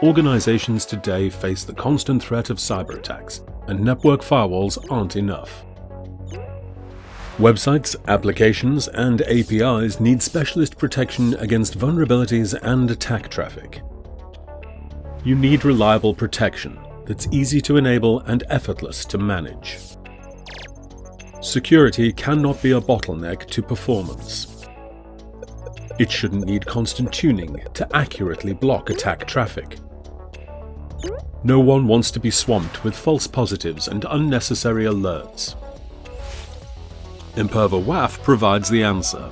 organizations today face the constant threat of cyber attacks, and network firewalls aren't enough. Websites, applications, and APIs need specialist protection against vulnerabilities and attack traffic. You need reliable protection that's easy to enable and effortless to manage. Security cannot be a bottleneck to performance. It shouldn't need constant tuning to accurately block attack traffic. No one wants to be swamped with false positives and unnecessary alerts. Imperva WAF provides the answer.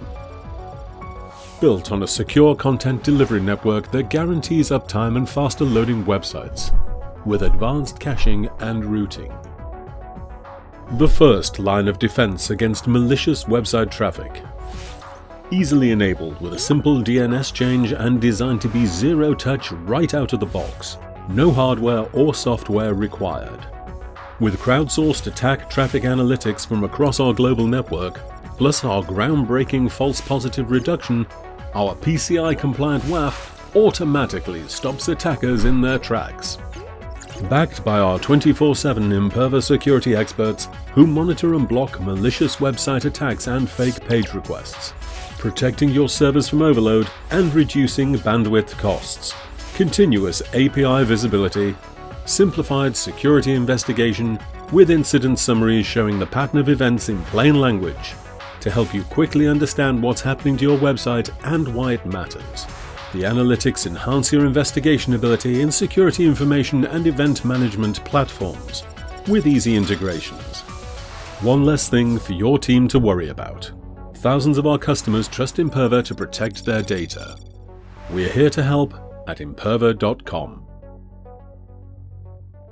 Built on a secure content delivery network that guarantees uptime and faster loading websites, with advanced caching and routing. The first line of defense against malicious website traffic. Easily enabled with a simple DNS change and designed to be zero-touch right out of the box. No hardware or software required. With crowdsourced attack traffic analytics from across our global network, plus our groundbreaking false positive reduction, our PCI-compliant WAF automatically stops attackers in their tracks. Backed by our 24/7 Imperva security experts who monitor and block malicious website attacks and fake page requests, protecting your servers from overload and reducing bandwidth costs. Continuous API visibility, simplified security investigation with incident summaries showing the pattern of events in plain language to help you quickly understand what's happening to your website and why it matters. The analytics enhance your investigation ability in security information and event management platforms with easy integrations. One less thing for your team to worry about. Thousands of our customers trust Imperva to protect their data. We're here to help at imperva.com.